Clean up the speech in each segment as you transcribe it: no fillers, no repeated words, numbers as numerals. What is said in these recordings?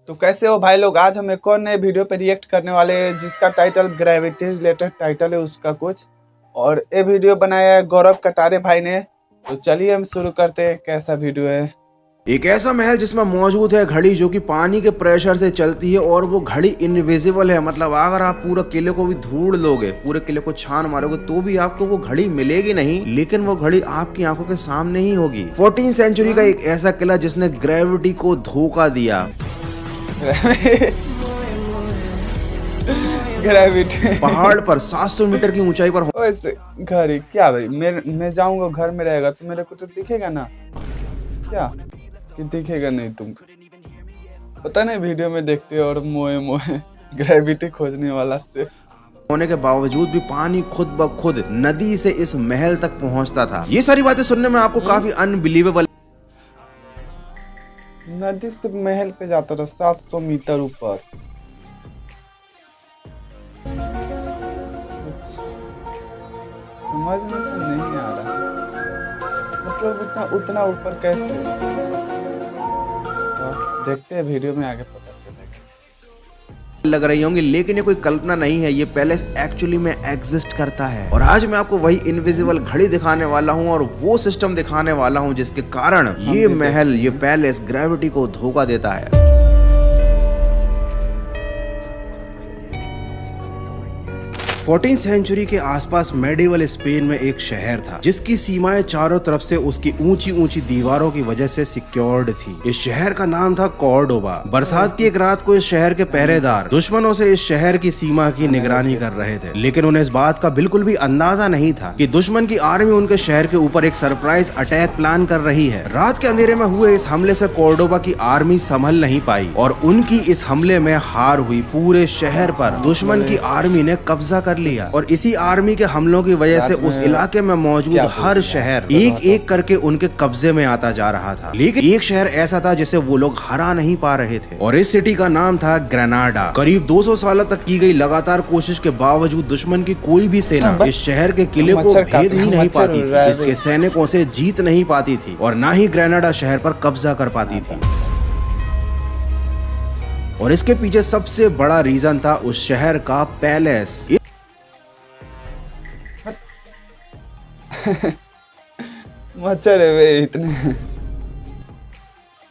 तो कैसे हो भाई लोग। आज हम एक और नए वीडियो पे रिएक्ट करने वाले हैं जिसका टाइटल ग्रेविटी रिलेटेड टाइटल है उसका कुछ। और ये वीडियो बनाया है गौरव कटारे भाई ने। तो चलिए हम शुरू करते हैं कैसा वीडियो है। एक ऐसा महल जिसमें मौजूद है घड़ी जो कि पानी के प्रेशर से चलती है और वो घड़ी इनविजिबल है। मतलब अगर आप पूरे किले को भी ढूंढ लोगे, पूरे किले को छान मारोगे तो भी आपको वो घड़ी मिलेगी नहीं, लेकिन वो घड़ी आपकी आंखों के सामने ही होगी। 14th सेंचुरी का एक ऐसा किला जिसने ग्रेविटी को धोखा दिया। ग्रेविटी पहाड़ पर 700 मीटर की ऊंचाई पर वैसे घड़ी क्या भाई, मैं जाऊंगा घर में रहेगा तो मेरे को तो दिखेगा ना क्या कि दिखेगा नहीं। तुम पता नहीं वीडियो में देखते हो और मोए मोए ग्रेविटी खोजने वाला से होने के बावजूद भी पानी खुद ब खुद नदी से इस महल तक पहुंचता था। ये सारी बातें सुनने में आपको काफी अनबिलीवेबल। नदी से महल पे जाता था 700 मीटर ऊपर। समझ में तो नहीं आ रहा, मतलब उतना ऊपर कैसे। तो देखते हैं वीडियो में आगे पता चलेगा। लग रही होंगी, लेकिन ये कोई कल्पना नहीं है, ये पैलेस एक्चुअली में एग्जिस्ट करता है। और आज मैं आपको वही इनविजिबल घड़ी दिखाने वाला हूँ और वो सिस्टम दिखाने वाला हूँ जिसके कारण ये महल, ये पैलेस ग्रेविटी को धोखा देता है। 14th सेंचुरी के आसपास मेडिवल स्पेन में एक शहर था जिसकी सीमाएं चारों तरफ से उसकी ऊंची ऊंची दीवारों की वजह से सिक्योर्ड थी। इस शहर का नाम था कॉर्डोबा। बरसात की एक रात को इस शहर के पहरेदार दुश्मनों से इस शहर की सीमा की निगरानी कर रहे थे, लेकिन उन्हें इस बात का बिल्कुल भी अंदाजा नहीं था कि दुश्मन की आर्मी उनके शहर के ऊपर एक सरप्राइज अटैक प्लान कर रही है। रात के अंधेरे में हुए इस हमले से कॉर्डोबा की आर्मी संभल नहीं पाई और उनकी इस हमले में हार हुई। पूरे शहर पर दुश्मन की आर्मी ने कब्जा कर लिया और इसी आर्मी के हमलों की वजह से उस इलाके में मौजूद हर शहर एक एक करके उनके कब्जे में आता जा रहा था। लेकिन एक शहर ऐसा था जिसे वो लोग हरा नहीं पा रहे थे और इस सिटी का नाम था ग्रेनाडा। करीब 200 सालों तक की गई लगातार कोशिश के बावजूद दुश्मन की कोई भी सेना इस शहर के किले को भेद ही नहीं पाती थी, इसके सैनिकों से जीत नहीं पाती थी और ना ही ग्रेनाडा शहर पर कब्जा कर पाती थी। और इसके पीछे सबसे बड़ा रीजन था उस शहर का पैलेस। मच्छर है वे इतने।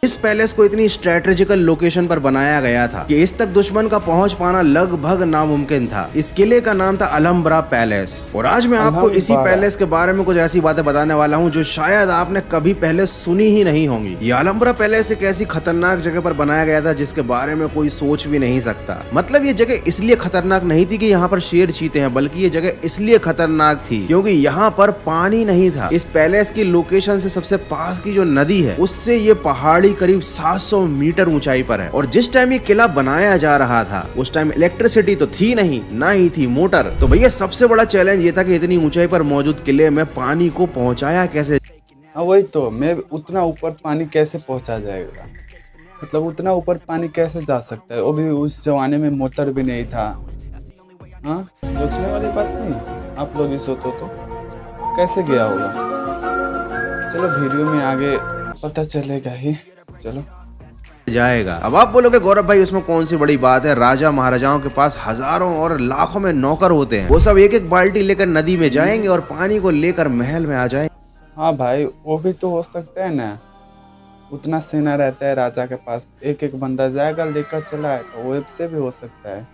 इस पैलेस को इतनी स्ट्रेटेजिकल लोकेशन पर बनाया गया था कि इस तक दुश्मन का पहुंच पाना लगभग नामुमकिन था। इस किले का नाम था अलहम्ब्रा पैलेस। और आज मैं आपको इसी पैलेस के बारे में कुछ ऐसी बातें बताने वाला हूं जो शायद आपने कभी पहले सुनी ही नहीं होंगी। ये अलहम्ब्रा पैलेस एक ऐसी खतरनाक जगह पर बनाया गया था जिसके बारे में कोई सोच भी नहीं सकता। मतलब ये जगह इसलिए खतरनाक नहीं थी कि यहाँ पर शेर चीते हैं, बल्कि ये जगह इसलिए खतरनाक थी क्योंकि यहाँ पर पानी नहीं था। इस पैलेस की लोकेशन से सबसे पास की जो नदी है उससे ये पहाड़ी करीब 700 मीटर ऊंचाई पर है। और जिस टाइम ये किला बनाया जा रहा था उस टाइम इलेक्ट्रिसिटी तो थी नहीं, ना ही थी मोटर। तो भैया सबसे बड़ा चैलेंज ये था कि इतनी ऊंचाई पर मौजूद किले में पानी को पहुंचाया कैसे। हाँ वही तो, मैं उतना ऊपर पानी कैसे पहुंचा जाएगा, मतलब उतना ऊपर पानी कैसे जा सकता है। वो भी उस जमाने में मोटर भी नहीं था। हाँ सोचने वाली बात नहीं, आप लोग ही सोचो तो कैसे गया होगा। चलो वीडियो में आगे पता चलेगा ही। चलो जाएगा। अब आप बोलोगे गौरव भाई उसमें कौन सी बड़ी बात है, राजा महाराजाओं के पास हजारों और लाखों में नौकर होते हैं, वो सब एक एक बाल्टी लेकर नदी में जाएंगे और पानी को लेकर महल में आ जाएंगे। हाँ भाई वो भी तो हो सकता है ना, उतना सेना रहता है राजा के पास, एक एक बंदा जाएगा लेकर चला है, तो वेब से भी हो सकता है।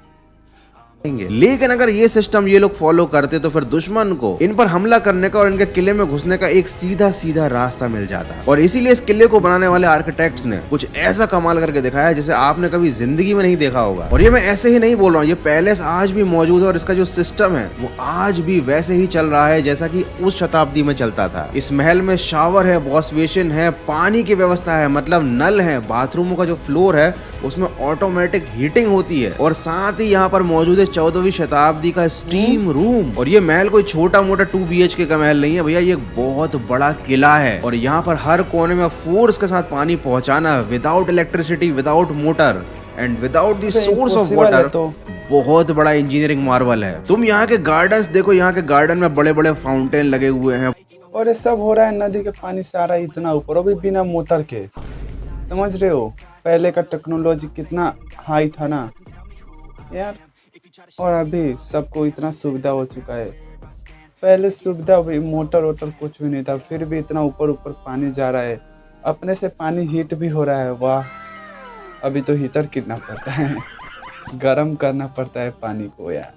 लेकिन अगर ये सिस्टम ये लोग फॉलो करते तो फिर दुश्मन को इन पर हमला करने का और इनके किले में घुसने का एक सीधा सीधा रास्ता मिल जाता। और इसीलिए इस किले को बनाने वाले आर्किटेक्ट्स ने कुछ ऐसा कमाल करके दिखाया जिसे आपने कभी जिंदगी में नहीं देखा होगा। और ये मैं ऐसे ही नहीं बोल रहा हूँ, ये पैलेस आज भी मौजूद है और इसका जो सिस्टम है वो आज भी वैसे ही चल रहा है जैसा कि उस शताब्दी में चलता था। इस महल में शावर है, वॉश बेसिन है, पानी की व्यवस्था है, मतलब नल है, बाथरूमों का जो फ्लोर है उसमें ऑटोमेटिक हीटिंग होती है और साथ ही यहाँ पर मौजूद है 14वीं शताब्दी का स्टीम रूम। और ये महल कोई छोटा मोटा 2 BHK का महल नहीं है भैया, ये बहुत बड़ा किला है और यहाँ पर हर कोने में फोर्स के साथ पानी पहुँचाना without electricity, without motor and without the source of water तो बहुत बड़ा इंजीनियरिंग मार्वल है। तुम यहाँ के गार्डन्स देखो, यहाँ के गार्डन में बड़े बड़े फाउंटेन लगे हुए हैं और ये सब हो रहा है नदी के पानी से आ रहा है इतना ऊपर, वो भी बिना मोटर के। समझ रहे हो, पहले का टेक्नोलॉजी कितना हाई था ना यार, और अभी सबको इतना सुविधा हो चुका है। पहले सुविधा भी मोटर वोटर कुछ भी नहीं था, फिर भी इतना ऊपर ऊपर पानी जा रहा है, अपने से पानी हीट भी हो रहा है। वाह, अभी तो हीटर कितना पड़ता है गर्म करना पड़ता है पानी को यार।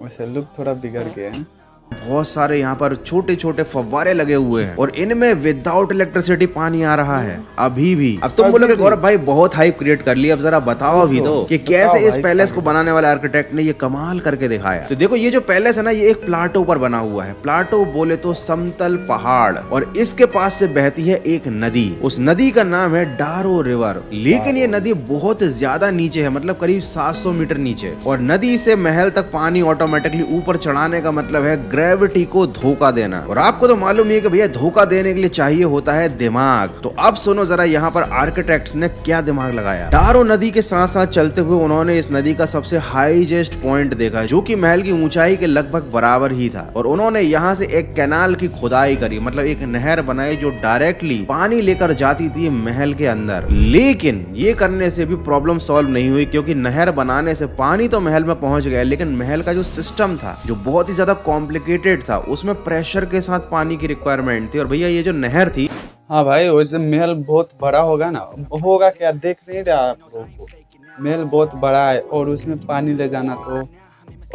वैसे लुक थोड़ा बिगड़ गया है। बहुत सारे यहाँ पर छोटे छोटे फव्वारे लगे हुए हैं और इनमें विदाउट इलेक्ट्रिसिटी पानी आ रहा है अभी भी। अब तुम बोलोगे गौरव भाई बहुत हाइप क्रिएट कर लिया, अब जरा बताओ अभी तो कि कैसे इस पैलेस को बनाने वाले आर्किटेक्ट ने ये कमाल करके दिखाया। तो देखो ये जो पैलेस है ना, ये एक प्लाटो पर बना हुआ है। प्लाटो बोले तो समतल पहाड़, और इसके पास से बहती है एक नदी। उस नदी का नाम है डारो रिवर। लेकिन ये नदी बहुत ज्यादा नीचे है, मतलब करीब 700 मीटर नीचे, और नदी से महल तक पानी ऑटोमेटिकली ऊपर चढ़ाने का मतलब है ग्रेविटी को धोखा देना। और आपको तो मालूम नहीं है कि भैया धोखा देने के लिए चाहिए होता है दिमाग। तो अब सुनो जरा यहाँ पर आर्किटेक्ट्स ने क्या दिमाग लगाया। डारो नदी के साथ साथ चलते हुए उन्होंने इस नदी का सबसे हाईएस्ट पॉइंट देखा, जो कि महल की ऊंचाई के लगभग बराबर ही था। और उन्होंने यहाँ से एक कैनाल की खुदाई करी, मतलब एक नहर बनाई जो डायरेक्टली पानी लेकर जाती थी महल के अंदर। लेकिन ये करने से भी प्रॉब्लम सॉल्व नहीं हुई, क्योंकि नहर बनाने से पानी तो महल में पहुंच गया, लेकिन महल का जो सिस्टम था जो बहुत ही ज्यादा कॉम्प्लिकेटेड था, उसमें प्रेशर के साथ पानी की रिक्वायरमेंट थी। और भैया ये जो नहर थी, हाँ भाई, वैसे महल बहुत बड़ा होगा ना, होगा क्या देख नहीं रहा आप लोगों को, महल बहुत बड़ा है और उसमें पानी ले जाना तो,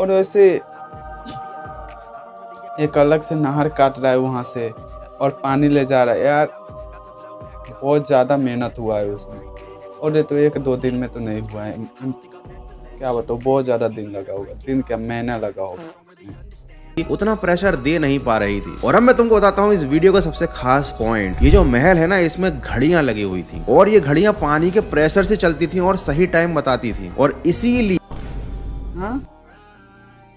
और वैसे एक अलग से नहर काट रहा है वहां से और पानी ले जा रहा है यार, बहुत ज्यादा मेहनत हुआ है उसमें। और ये तो 1-2 दिन में तो नहीं हुआ है, क्या बताओ, बहुत ज्यादा दिन लगा होगा, दिन क्या महीना लगा होगा उसमें। उतना प्रेशर दे नहीं पा रही थी। और अब मैं तुमको बताता हूँ इस वीडियो का सबसे खास पॉइंट। ये जो महल है ना, इसमें घड़ियां लगी हुई थी, और ये घड़ियां पानी के प्रेशर से चलती थी और सही टाइम बताती थी। और इसीलिए हाँ,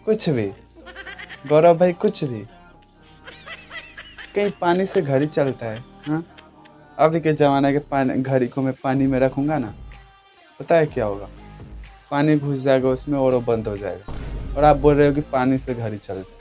कुछ भी गौरव भाई, कुछ भी, कहीं पानी से घड़ी चलता है? हाँ, अभी के जमाने के पानी घड़ी को मैं पानी में रखूंगा ना, पता है क्या होगा, पानी घुस जाएगा उसमें और वो बंद हो जाएगा, और आप बोल रहे हो कि पानी से घड़ी चलती है।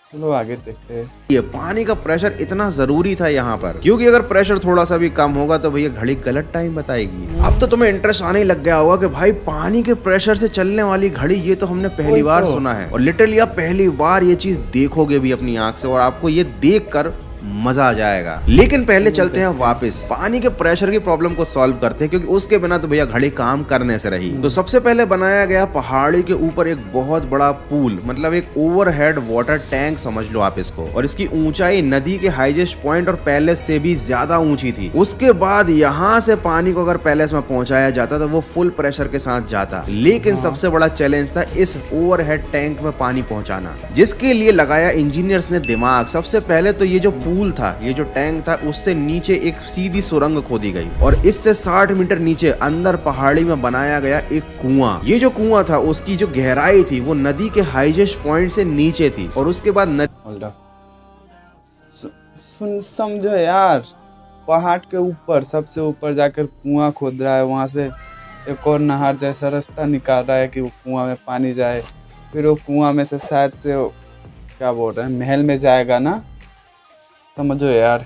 चलो आगे देखते हैं। ये पानी का प्रेशर इतना जरूरी था यहाँ पर, क्योंकि अगर प्रेशर थोड़ा सा भी कम होगा तो भैया घड़ी गलत टाइम बताएगी। अब तो तुम्हें इंटरेस्ट आने लग गया होगा कि भाई पानी के प्रेशर से चलने वाली घड़ी, ये तो हमने पहली बार सुना है। और लिटरली आप पहली बार ये चीज देखोगे भी अपनी आंख से, और आपको ये देख कर मजा आ जाएगा। लेकिन पहले चलते हैं वापस पानी के प्रेशर की प्रॉब्लम को सॉल्व करते हैं, क्योंकि उसके बिना तो भैया घड़ी काम करने से रही। तो सबसे पहले बनाया गया पहाड़ी के ऊपर एक बहुत बड़ा पूल, मतलब एक ओवरहेड वाटर टैंक समझ लो आप इसको। और इसकी ऊंचाई नदी के हाईएस्ट पॉइंट और पैलेस से भी ज्यादा ऊंची थी। उसके बाद यहाँ से पानी को अगर पैलेस में पहुंचाया जाता तो वो फुल प्रेशर के साथ जाता। लेकिन सबसे बड़ा चैलेंज था इस ओवरहेड टैंक में पानी पहुंचाना, जिसके लिए लगाया इंजीनियर्स ने दिमाग। सबसे पहले तो ये जो पूल था, ये जो टैंक था, उससे नीचे एक सीधी सुरंग खोदी गई, और इससे 60 मीटर नीचे अंदर पहाड़ी में बनाया गया एक कुआं। ये जो कुआं था उसकी जो गहराई थी वो नदी के हाईएस्ट पॉइंट से नीचे थी। और उसके बाद सुन, समझो यार, पहाड़ के ऊपर सबसे ऊपर जाकर कुआं खोद रहा है, वहां से एक और नहर जैसा रास्ता निकाल रहा है कि वो कुआं में पानी जाए, फिर वो कुआं में से शायद से क्या बोल रहे हैं, महल में जाएगा ना। समझो यार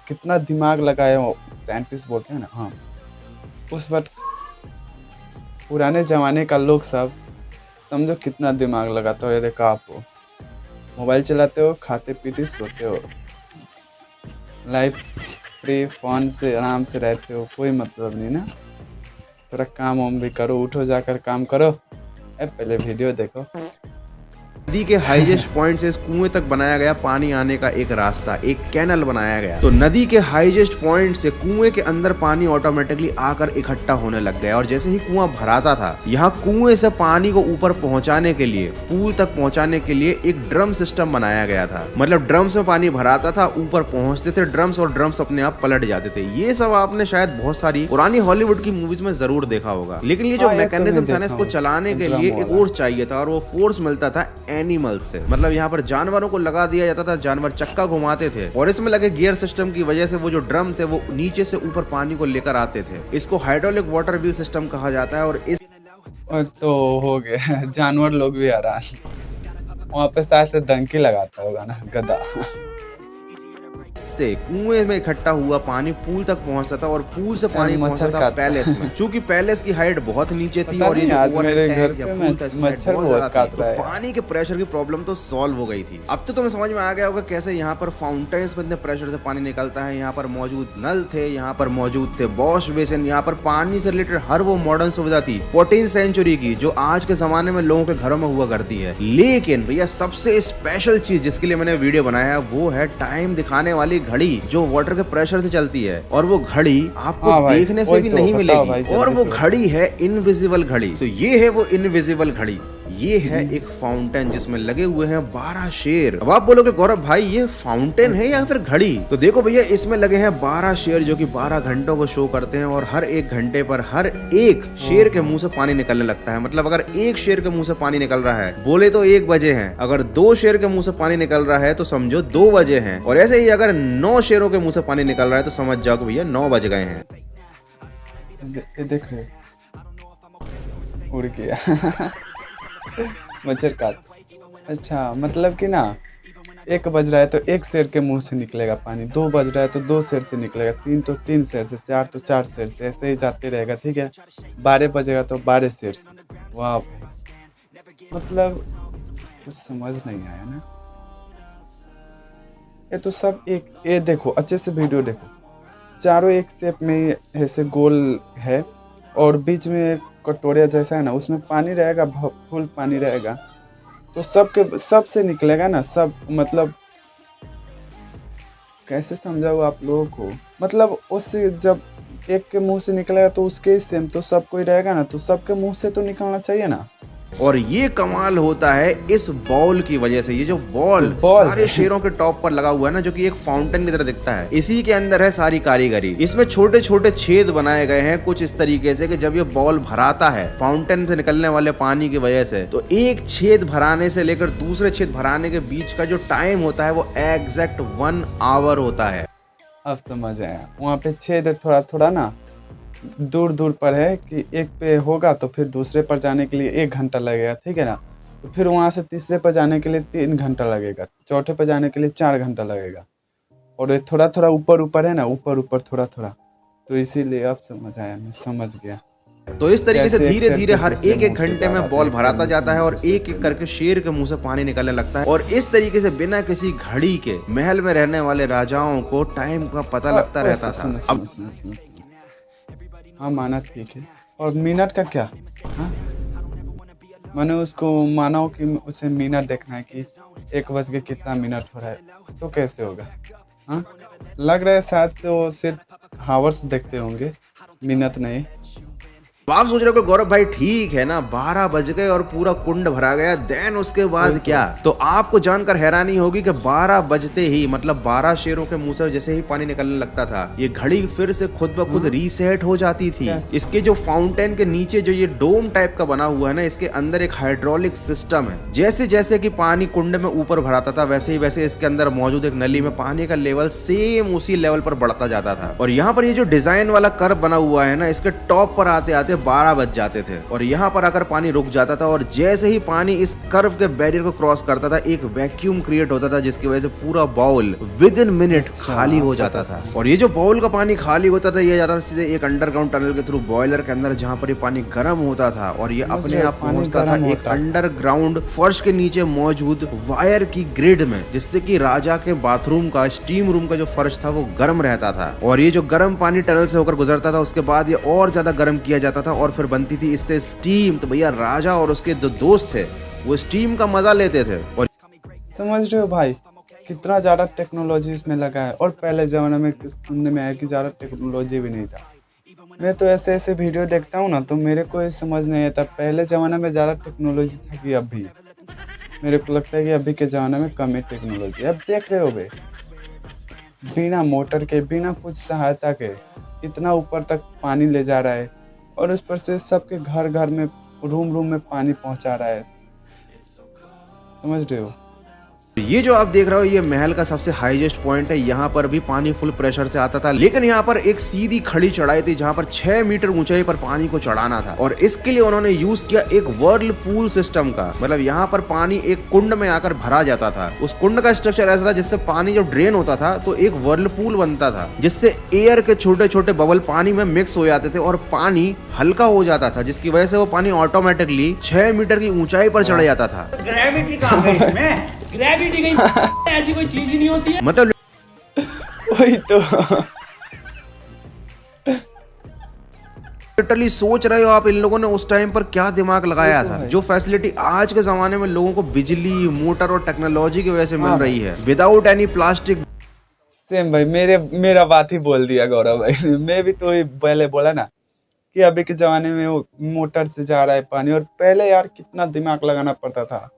कितना दिमाग लगाए वो साइंटिस्ट बोलते हैं ना। हाँ, उस वक्त पुराने जमाने का लोग सब समझो कितना दिमाग लगाता हो। ये देखो, आप हो मोबाइल चलाते हो, खाते पीते सोते हो, लाइफ फ्री फोन से आराम से रहते हो, कोई मतलब नहीं ना। थोड़ा काम वाम भी करो, उठो जाकर काम करो, पहले वीडियो देखो। नदी के हाईएस्ट पॉइंट से इस कुएं तक बनाया गया पानी आने का एक रास्ता, एक कैनल बनाया गया। तो नदी के हाईएस्ट पॉइंट से कुएं के अंदर पानी ऑटोमेटिकली आकर इकट्ठा होने लग गया। और जैसे ही कुआं भराता था, यहाँ कुएं से पानी को ऊपर पहुंचाने के लिए, पूल तक पहुंचाने के लिए एक ड्रम सिस्टम बनाया गया था। मतलब ड्रम्स में पानी भराता था, ऊपर पहुंचते थे ड्रम्स, और ड्रम्स अपने आप पलट जाते थे। ये सब आपने शायद बहुत सारी पुरानी हॉलीवुड की मूवीज में जरूर देखा होगा। लेकिन ये जो मैकेनिज्म था ना, इसको चलाने के लिए एक फोर्स चाहिए था, और वो फोर्स मिलता था एनिमल्स से। मतलब यहाँ पर जानवरों को लगा दिया जाता था, जानवर चक्का घुमाते थे, और इसमें लगे गियर सिस्टम की वजह से वो जो ड्रम थे वो नीचे से ऊपर पानी को लेकर आते थे। इसको हाइड्रोलिक वाटर व्हील सिस्टम कहा जाता है। और इस तो हो गया, जानवर लोग भी आराम, वहाँ पे शायद से डंकी लगाता होगा ना, गधा। जिससे कुएं में इकट्ठा हुआ पानी पूल तक पहुंचता था और पूल से पानी पहुंचता था पैलेस में। चूंकि पैलेस की हाइट बहुत नीचे थी और ये जो ओवरहेड टैंक या पूल था, इसकी हाइट बहुत ज्यादा थी, तो पानी के प्रेशर की प्रॉब्लम तो सॉल्व हो गई थी। अब तो तुम्हें समझ में आ गया होगा कैसे यहाँ पर फाउंटेन्स में इतने प्रेशर से पानी निकलता है। यहाँ पर मौजूद नल थे, यहाँ पर मौजूद थे वॉश बेसिन, यहाँ पर पानी से रिलेटेड हर वो मॉडर्न सुविधा थी 14th सेंचुरी की जो आज के जमाने में लोगों के घरों में हुआ करती है। लेकिन भैया सबसे स्पेशल चीज जिसके लिए मैंने वीडियो बनाया है वो है टाइम दिखाने वाली घड़ी जो वाटर के प्रेशर से चलती है। और वो घड़ी आपको देखने से भी नहीं मिलेगी और वो घड़ी है इनविजिबल घड़ी। तो ये है वो इनविजिबल घड़ी। ये है एक फाउंटेन जिसमें लगे हुए हैं 12 शेर। अब आप बोलोगे गौरव भाई ये फाउंटेन है या फिर घड़ी? तो देखो भैया इसमें लगे हैं 12 शेर जो कि 12 घंटों को शो करते हैं और हर एक घंटे पर हर एक शेर के मुंह से पानी निकलने लगता है। मतलब अगर एक शेर के मुंह से पानी निकल रहा है बोले तो 1 बजे है, अगर 2 शेर के मुंह से पानी निकल रहा है तो समझो 2 बजे है, और ऐसे ही अगर 9 शेरों के मुंह से पानी निकल रहा है तो समझ जाओ कि भैया 9 बज गए हैं। देख रहे उड़ गया मच्छर काट। अच्छा मतलब कि ना 1 बज रहा है तो 1 शेर के मुंह से निकलेगा पानी, 2 बज रहा है तो 2 शेर से निकलेगा, 3 तो 3 शेर से, 4 तो 4 शेर से, ऐसे ही जाते रहेगा। ठीक है 12 बजेगा तो 12 शेर से। वाह मतलब कुछ समझ नहीं आया ना। ये तो सब एक, ये देखो अच्छे से वीडियो देखो, चारों एक शेप में ऐसे गोल है और बीच में एक कटोरिया जैसा है ना, उसमें पानी रहेगा, फुल पानी रहेगा तो सब से निकलेगा ना सब। मतलब कैसे समझाऊं आप लोगों को, मतलब उससे जब एक के मुंह से निकलेगा तो उसके सेम तो सब कोई रहेगा ना, तो सबके मुंह से तो निकलना चाहिए ना। और ये कमाल होता है इस बॉल की वजह से। ये जो बॉल सारे शेरों के टॉप पर लगा हुआ है ना, जो कि एक फाउंटेन की तरह दिखता है, इसी के अंदर है सारी कारीगरी। इसमें छोटे छोटे छेद बनाए गए हैं कुछ इस तरीके से कि जब ये बॉल भराता है फाउंटेन से निकलने वाले पानी की वजह से, तो एक छेद भराने से लेकर दूसरे छेद भराने के बीच का जो टाइम होता है वो एग्जैक्ट 1 आवर होता है। अब समझ आया, वहाँ पे छेद थोड़ा थोड़ा ना दूर दूर पर है कि एक पे होगा तो फिर दूसरे पर जाने के लिए 1 घंटा लगेगा। ठीक है ना, तो फिर वहाँ से तीसरे पर जाने के लिए 3 घंटा लगेगा, चौथे पर जाने के लिए 4 घंटा लगेगा। और ये थोड़ा थोड़ा ऊपर ऊपर है ना, ऊपर ऊपर थोड़ा थोड़ा, तो इसीलिए अब समझ आया, मैं समझ गया। तो इस तरीके से धीरे धीरे हर एक घंटे में बॉल भराता जाता है और एक एक करके शेर के मुंह से पानी निकलने लगता है। और इस तरीके से बिना किसी घड़ी के महल में रहने वाले राजाओं को टाइम का पता लगता रहता था। अब हाँ माना ठीक है, और मिनट का क्या? हाँ मैंने उसको माना हो कि उसे मिनट देखना है कि 1 बज के कितना मिनट हो रहा है, तो कैसे होगा? हाँ लग रहा है शायद से वो सिर्फ हावर्स देखते होंगे, मिनट नहीं। तो आप सोच रहे हो कि गौरव भाई ठीक है ना 12 बज गए और पूरा कुंड भरा गया, देन उसके बाद क्या? तो आपको जानकर हैरानी होगी कि 12 बजते ही मतलब 12 शेरों के मुंह से जैसे ही पानी निकलने लगता था, ये घड़ी फिर से खुद ब खुद रीसेट हो जाती थी। इसके जो फाउंटेन के नीचे जो ये डोम टाइप का बना हुआ है ना, इसके अंदर एक हाइड्रोलिक सिस्टम है। जैसे जैसे कि पानी कुंड में ऊपर भराता था वैसे ही वैसे इसके अंदर मौजूद एक नली में पानी का लेवल सेम उसी लेवल पर बढ़ता जाता था। और यहाँ पर ये जो डिजाइन वाला कर्व बना हुआ है ना, इसके टॉप पर आते आते 12 बज जाते थे और यहाँ पर आकर पानी रुक जाता था। और जैसे ही पानी इस कर्व के बैरियर को क्रॉस करता था एक वैक्यूम क्रिएट होता था, जिसकी वजह से पूरा बाउल विद इन मिनट खाली हो जाता था। और ये जो बाउल का पानी खाली होता था ये जाता था सीधे एक अंडरग्राउंड टनल के थ्रू बॉयलर के अंदर, जहाँ पर ये पानी गर्म होता था और ये अपने आप पहुंचता था एक अंडरग्राउंड फर्श के नीचे मौजूद वायर की ग्रिड में, जिससे कि राजा के बाथरूम का स्टीम रूम का जो फर्श था वो गर्म रहता था। और ये जो गर्म पानी टनल से होकर गुजरता था उसके बाद ये और ज्यादा गर्म किया जाता था और फिर बनती थी इससे स्टीम। तो भैया राजा और उसके जो दोस्त थे वो स्टीम का मजा लेते थे। और समझ रहे हो भाई कितना ज्यादा टेक्नोलॉजी इसमें लगा है, और पहले जमाने में सुनने में आया कि ज्यादा टेक्नोलॉजी भी नहीं था। मैं तो ऐसे ऐसे वीडियो देखता हूँ ना तो मेरे को समझ नहीं आता पहले जमाने में ज्यादा टेक्नोलॉजी था कि अभी। मेरे को लगता है कि अभी के जमाने में कम ही टेक्नोलॉजी। अब देख रहे हो बे, बिना मोटर के बिना कुछ सहायता के इतना ऊपर तक पानी ले जा रहा है, और उस पर से सबके घर घर में रूम रूम में पानी पहुंचा रहा है। समझ रहे हो? ये जो आप देख रहे हो ये महल का सबसे हाईएस्ट पॉइंट है। यहाँ पर भी पानी फुल प्रेशर से आता था, लेकिन यहाँ पर एक सीधी खड़ी चढ़ाई थी जहाँ पर 6 मीटर ऊंचाई पर पानी को चढ़ाना था, और इसके लिए उन्होंने यूज किया एक व्हर्लपूल सिस्टम का। मतलब यहाँ पर पानी एक कुंड में आकर भरा जाता था। उस कुंड का स्ट्रक्चर ऐसा था जिससे पानी जब ड्रेन होता था तो एक व्हर्लपूल बनता था, जिससे एयर के छोटे छोटे बबल पानी में मिक्स हो जाते थे और पानी हल्का हो जाता था, जिसकी वजह से वो पानी ऑटोमेटिकली 6 मीटर की ऊंचाई पर चढ़ जाता था। ग्रेविटी कहाँ है इसमें? ग्रेविटी कहीं ऐसी कोई चीज ही नहीं होती है। मतलब वही तो। लिटरली सोच रहे हो आप इन लोगों ने उस टाइम पर क्या दिमाग लगाया था। जो फैसिलिटी आज के जमाने में लोगों को बिजली, मोटर और टेक्नोलॉजी की वजह से मिल रही है विदाउट एनी प्लास्टिक। सेम भाई, मेरा बात ही बोल दिया गौरव भाई ने। मैं भी तो ही पहले बोला ना कि अभी के जमाने में वो मोटर से जा रहा है पानी, और पहले यार कितना दिमाग लगाना पड़ता था।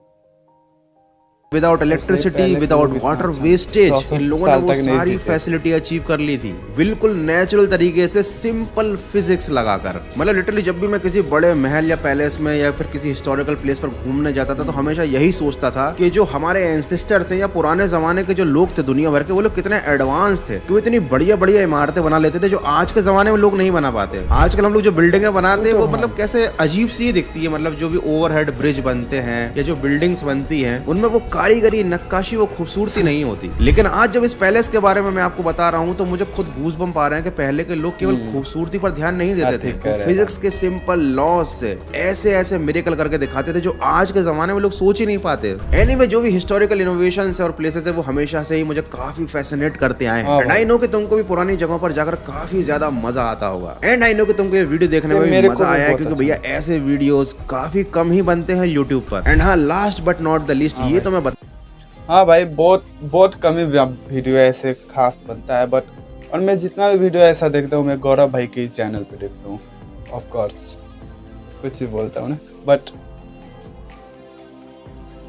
Without electricity, without water wastage, इन लोगों ने वो सारी फैसिलिटी अचीव कर ली थी बिल्कुल नेचुरल तरीके से, सिंपल फिजिक्स लगाकर। मतलब लिटरली जब भी मैं किसी बड़े महल या पैलेस में या फिर किसी हिस्टोरिकल प्लेस पर घूमने जाता था तो हमेशा यही सोचता था कि जो हमारे एंसेस्टर्स हैं या पुराने जमाने के जो लोग थे दुनिया भर के, वो लोग कितने एडवांस थे कि वो इतनी बढ़िया बढ़िया इमारतें बना लेते थे जो आज के जमाने में लोग नहीं बना पाते। आजकल हम लोग जो बिल्डिंगें बनाते हैं वो मतलब कैसे अजीब सी दिखती है। मतलब जो भी ओवरहेड ब्रिज बनते हैं या जो बिल्डिंग्स बनती हैं उनमें वो कारीगरी, नक्काशी, वो खूबसूरती नहीं होती। लेकिन आज जब इस पैलेस के बारे में मैं आपको बता रहा हूँ तो मुझे खुद गूज़बम्प आ रहे हैं कि पहले के लोग केवल खूबसूरती पर ध्यान नहीं देते थे, फिजिक्स के सिंपल लॉज से ऐसे ऐसे मिरेकल करके दिखाते थे जो आज के जमाने में लोग सोच ही नहीं पाते। एनीवे, जो भी हिस्टोरिकल इनोवेशंस और प्लेसेस है वो हमेशा से ही मुझे काफी फैसिनेट करते आए हैं। एंड आई नो कि तुमको भी पुरानी जगहों पर जाकर काफी ज्यादा मजा आता होगा। एंड आई नो कि तुमको ये वीडियो देखने में भी मजा आया है, क्योंकि भैया ऐसे वीडियोस काफी कम ही बनते हैं यूट्यूब पर। एंड हाँ, last but not the least, ये तो मैं हाँ भाई, बहुत कम ही वीडियो ऐसे खास बनता है, बट और मैं जितना भी वीडियो ऐसा देखता हूँ मैं गौरव भाई के चैनल पे देखता हूँ। ऑफ कोर्स कुछ ही बोलता हूँ ना, बट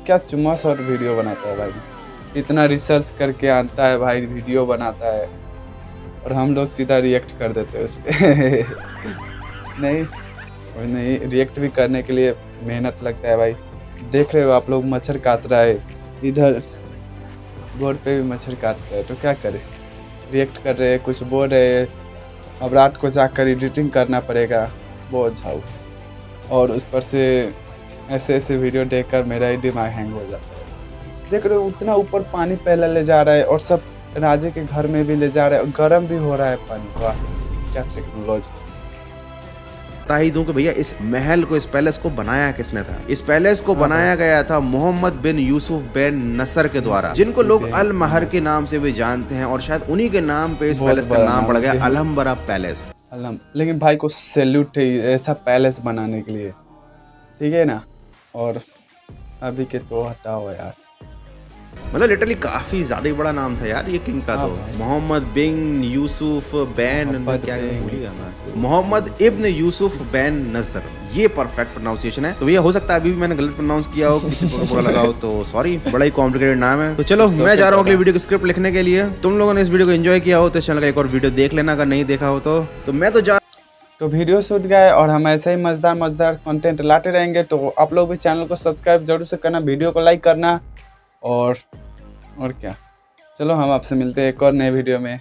क्या चुम्मा शॉर्ट वीडियो बनाता है भाई, इतना रिसर्च करके आता है भाई, वीडियो बनाता है और हम लोग सीधा रिएक्ट कर देते हैं उस पर। नहीं, रिएक्ट भी करने के लिए मेहनत लगता है भाई। देख रहे हो आप लोग, मच्छर काट रहा है इधर, बोर्ड पे भी मच्छर काट रहा है, तो क्या करें, रिएक्ट कर रहे हैं, कुछ बोल रहे हैं। अब रात को जाकर एडिटिंग करना पड़ेगा, बहुत झाऊ, और उस पर से ऐसे वीडियो देखकर मेरा ही दिमाग हैंग हो जाता है। देख रहे हो, उतना ऊपर पानी पहले ले जा रहा है और सब राजे के घर में भी ले जा रहा है, और गर्म भी हो रहा है पानी। वाह, क्या टेक्नोलॉजी। बता ही दूं कि भैया इस महल को, इस पैलेस को बनाया किसने था। इस पैलेस को बनाया गया था मोहम्मद बिन यूसुफ बिन नसर के द्वारा, जिनको लोग अल महर के नाम से भी जानते हैं, और शायद उन्हीं के नाम पे इस पैलेस का नाम पड़ गया अलहंबरा पैलेस। लेकिन भाई को सैल्यूट है ऐसा पैलेस बनाने के लिए, ठीक है ना। और अभी के तो हटाओ यार, मतलब लिटरली काफी ज्यादा बड़ा नाम था यार ये किंग का। तो मोहम्मद बिन यूसुफ बैन, क्या भूलिएगा मैं, मोहम्मद इब्न यूसुफ बैन नसर, ये परफेक्ट प्रोनाउंसिएशन है। तो भैया हो सकता है अभी भी मैंने गलत प्रोनाउंस किया हो, किसी को बुरा लगा हो तो सॉरी, बड़ा ही कॉम्प्लिकेटेड नाम है। तो चलो मैं जा रहा हूँ अगली वीडियो की स्क्रिप्ट लिखने के लिए। तुम लोगों ने इस वीडियो को एंजॉय किया हो तो चैनल का एक और वीडियो देख लेना, अगर नहीं देखा हो तो मैं तो जा। तो वीडियो शूट गए और हम ऐसे ही मजेदार कंटेंट लाते रहेंगे। तो आप लोग भी चैनल को सब्सक्राइब जरूर से करना, वीडियो को लाइक करना, और क्या, चलो हम आपसे मिलते हैं एक और नए वीडियो में।